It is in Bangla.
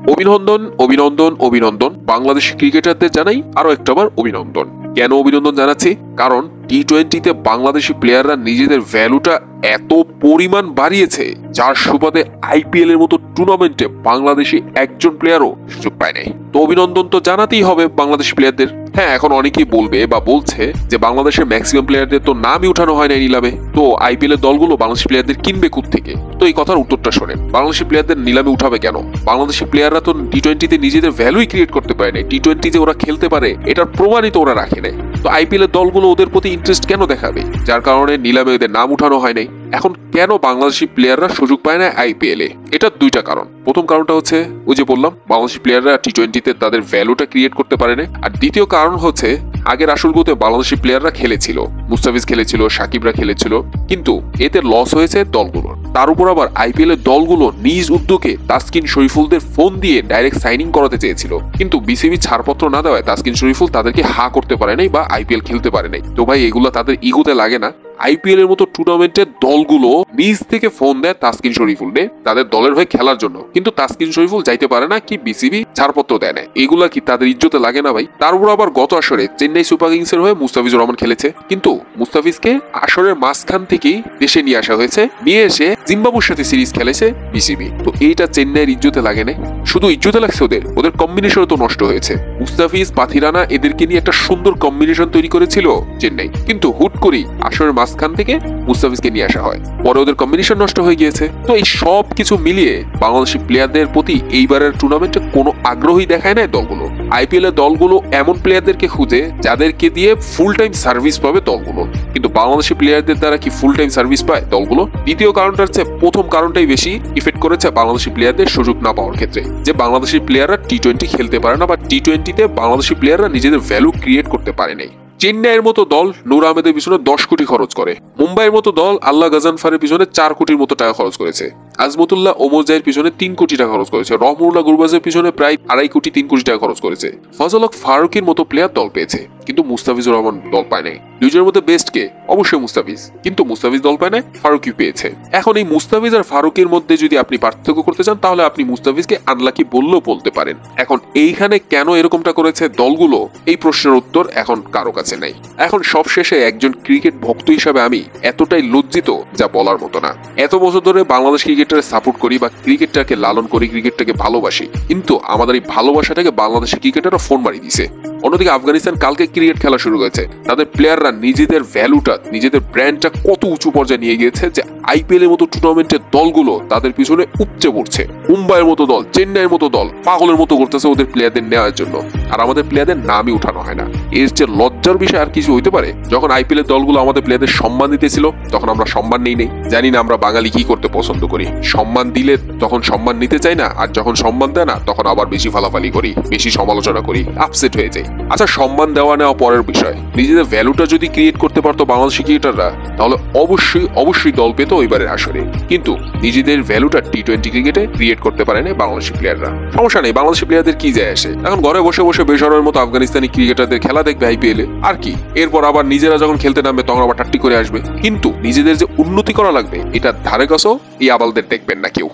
অভিনন্দন অভিনন্দন অভিনন্দন বাংলাদেশি ক্রিকেটারদের জানাই আরো একটাবার অভিনন্দন। কেন অভিনন্দন জানাচ্ছি? কারণ টি-20তে বাংলাদেশি প্লেয়াররা নিজেদের ভ্যালুটা এত পরিমাণ বাড়িয়েছে, যার সুবাদে আইপিএল এর মতো টুর্নামেন্টে বাংলাদেশি একজন প্লেয়ারও সুযোগ পায় নাই। তো অভিনন্দন তো জানাতেই হবে বাংলাদেশি প্লেয়ারদের। হ্যাঁ, এখন অনেকেই বলবে বা বলছে যে বাংলাদেশের ম্যাক্সিমাম প্লেয়ারদের তো নামই উঠানো হয় নাই নিলামে, তো আইপিএল এর দলগুলো বাংলাদেশি প্লেয়ারদের কিনবে কোত্থেকে? তো এই কথার উত্তরটা শোনেন, বাংলাদেশি প্লেয়ারদের নিলামে উঠাবে কেন? বাংলাদেশি প্লেয়াররা তো টি-20তে নিজেদের ভ্যালুই ক্রিয়েট করতে পারে নাই। টি-20 যে ওরা খেলতে পারে এটার প্রমাণিত ওরা রাখে নাই। তো আইপিএল এর দলগুলো ওদের প্রতি ইন্টারেস্ট কেন দেখাবে? যার কারণে নিলামে ওদের নাম উঠানো হয় নাই। এখন কেন বাংলাদেশি প্লেয়াররা সুযোগ পায় না আইপিএল এ? এটার দুইটা কারণ। প্রথম কারণটা হচ্ছে ওই যে বললাম, বাংলাদেশি প্লেয়াররা টি-20তে তাদের ভ্যালুটা ক্রিয়েট করতে পারে না। আর দ্বিতীয় কারণ হচ্ছে আগের আসরগুলোতে বাংলাদেশি প্লেয়াররা খেলেছিল, মুস্তাফিজ খেলেছিল, সাকিবরা খেলেছিল, কিন্তু এতে লস হয়েছে দলগুলোর। তার উপর আবার আইপিএল এর দলগুলো নিজ উদ্যোগে তাসকিন শরীফুলদের ফোন দিয়ে ডাইরেক্ট সাইনিং করাতে চেয়েছিল, কিন্তু বিসিবি ছাড়পত্র না দেওয়ায় তাসকিন শরীফুল তাদেরকে হা করতে পারে নাই বা আইপিএল খেলতে পারে নাই। তো ভাই, এগুলো তাদের ইগোতে লাগে না? আইপিএল এর মতো টুর্নামেন্টের দলগুলো নিজ থেকে ফোন দেয় তাসকিন শরীফুলকে তাদের দলের হয়ে খেলার জন্য, কিন্তু তাসকিন শরীফুল যাইতে পারে না, কি বিসিবি ছাড়পত্র দেয় না। এগুলা কি তাদের ইজ্জতে লাগে না ভাই? তার উপর আবার গত আসরে চেন্নাই সুপার কিংস এর হয়ে মুস্তাফিজুর রহমান খেলেছে, কিন্তু মুস্তাফিজকে আসরের মাঝখান থেকেই দেশে নিয়ে আসা হয়েছে, নিয়ে এসে জিম্বাবুর সাথে সিরিজ খেলেছে বিসিবি। তো এইটা চেন্নাইয়ের ইজ্জতে লাগে না? শুধু ইজ্জতে লাগছে ওদের কম্বিনেশন তো নষ্ট হয়েছে। মুস্তাফিজ, পাথিরানা এদেরকে নিয়ে একটা সুন্দর কম্বিনেশন তৈরি করেছিল চেন্নাই, কিন্তু হুট করেই আসরের মাঝখান থেকে মুস্তাফিজকে নিয়ে আসা হয়, পরে ওদের কম্বিনেশন নষ্ট হয়ে গিয়েছে। তো এই সব কিছু মিলিয়ে বাংলাদেশি প্লেয়ারদের প্রতি এইবারের টুর্নামেন্টে কোনো আগ্রহী দেখায় না দলগুলো। আইপিএল এর দলগুলো এমন প্লেয়ারদেরকে খুঁজে যাদেরকে দিয়ে ফুল টাইম সার্ভিস পাবে দলগুলো, কিন্তু বাংলাদেশি প্লেয়ারদের দ্বারা কি ফুল টাইম সার্ভিস পায় দলগুলো? দ্বিতীয় কারণটার চেয়ে প্রথম কারণটাই বেশি ইফেক্ট করেছে বাংলাদেশি প্লেয়ারদের সুযোগ না পাওয়ার ক্ষেত্রে, যে বাংলাদেশি প্লেয়াররা টি-20 খেলতে পারে না বা টি-20তে বাংলাদেশি প্লেয়াররা নিজেদের ভ্যালু ক্রিয়েট করতে পারে নাই। চেন্নাইয়ের মতো দল নূর আহমেদের পিছনে 10 কোটি খরচ করে, মুম্বাইয়ের মতো দল আল্লাহ গাজানফারের পিছনে 4 কোটির মতো টাকা খরচ করেছে, আজমতুল্লাহ ওমরজাইয়ের পিছনে 3 কোটি টাকা খরচ করেছে, রহমুল্লাহ গুরবাজের পিছনে প্রায় 2.5 কোটি 3 কোটি টাকা খরচ করেছে। ফজল হক ফারুকের মতো প্লেয়ার দল পেয়েছে, কিন্তু মুস্তাফিজুর রহমান দল পায় নাই। দুইজনের মধ্যে বেস্ট কে? অবশ্যই মুস্তাফিজ, কিন্তু মুস্তাফিজ দল পায় নাই, ফারুকই পেয়েছে। এখন এই মুস্তাফিজ আর ফারুকের মধ্যে যদি আপনি পার্থক্য করতে চান, তাহলে আপনি মুস্তাফিজকে আনলাকি বললেও বলতে পারেন। এখন এইখানে কেন এরকমটা করেছে দলগুলো, এই প্রশ্নের উত্তর এখন কারো কাছে নাই। এখন সবশেষে একজন ক্রিকেট ভক্ত হিসাবে আমি এতটাই লজ্জিত যা বলার মতো না। এত বছর ধরে বাংলাদেশ ক্রিকেটারে সাপোর্ট করি বা ক্রিকেটটাকে লালন করি, ক্রিকেটটাকে ভালোবাসি, কিন্তু আমাদের এই ভালোবাসাটাকে বাংলাদেশের ক্রিকেটাররা ফোন মারিয়ে দিছে। অন্যদিকে আফগানিস্তান কালকে ক্রিকেট খেলা শুরু করেছে, তাদের প্লেয়াররা নিজেদের ভ্যালুটা, নিজেদের ব্র্যান্ডটা কত উঁচু পর্যায়ে নিয়ে গিয়েছে যে আইপিএল এর মতো টুর্নামেন্টের দলগুলো তাদের পিছনে উপচে পড়ছে। মুম্বাইয়ের মতো দল, চেন্নাইয়ের মতো দল পাগলের মতো করতেছে ওদের প্লেয়ারদের নেওয়ার জন্য, আর আমাদের প্লেয়ারদের নামই উঠানো হয় না। এর যে লজ্জার বিষয় আর কিছু হইতে পারে? যখন আইপিএল এর দলগুলো আমাদের প্লেয়ারদের সম্মান দিতেছিল তখন আমরা সম্মান নেই। জানি না আমরা বাঙালি কি করতে পছন্দ করি, সম্মান দিলে তখন সম্মান নিতে চাই না, আর যখন সম্মান দেয় না তখন আবার বেশি ফালাফালি করি, বেশি সমালোচনা করি, আপসেট হয়ে যাই। আচ্ছা, সম্মান দেওয়া নেওয়া পরের বিষয়, নিজেদের ভ্যালুটা যদি ক্রিয়েট করতে পারতো বাংলাদেশি ক্রিকেটাররা, তাহলে অবশ্যই দল পেতো এবারের আসরে। কিন্তু নিজেদের ভ্যালুটা টি-20 ক্রিকেটে ক্রিয়েট করতে পারে না বাংলাদেশি প্লেয়াররা। সমস্যা নেই, বাংলাদেশি প্লেয়ারদের কি যায় আসে? এখন ঘরে বসে বসে বেসরমের মতো আফগানিস্তানি ক্রিকেটারদের খেলা দেখবে আইপিএল এ, আর কি। এরপর আবার নিজেরা যখন খেলতে নামবে তখন আবার টাট্টি করে আসবে, কিন্তু নিজেদের যে উন্নতি করা লাগবে এটার ধারে কাছেও এই আবালদের দেখবেন না কেউ।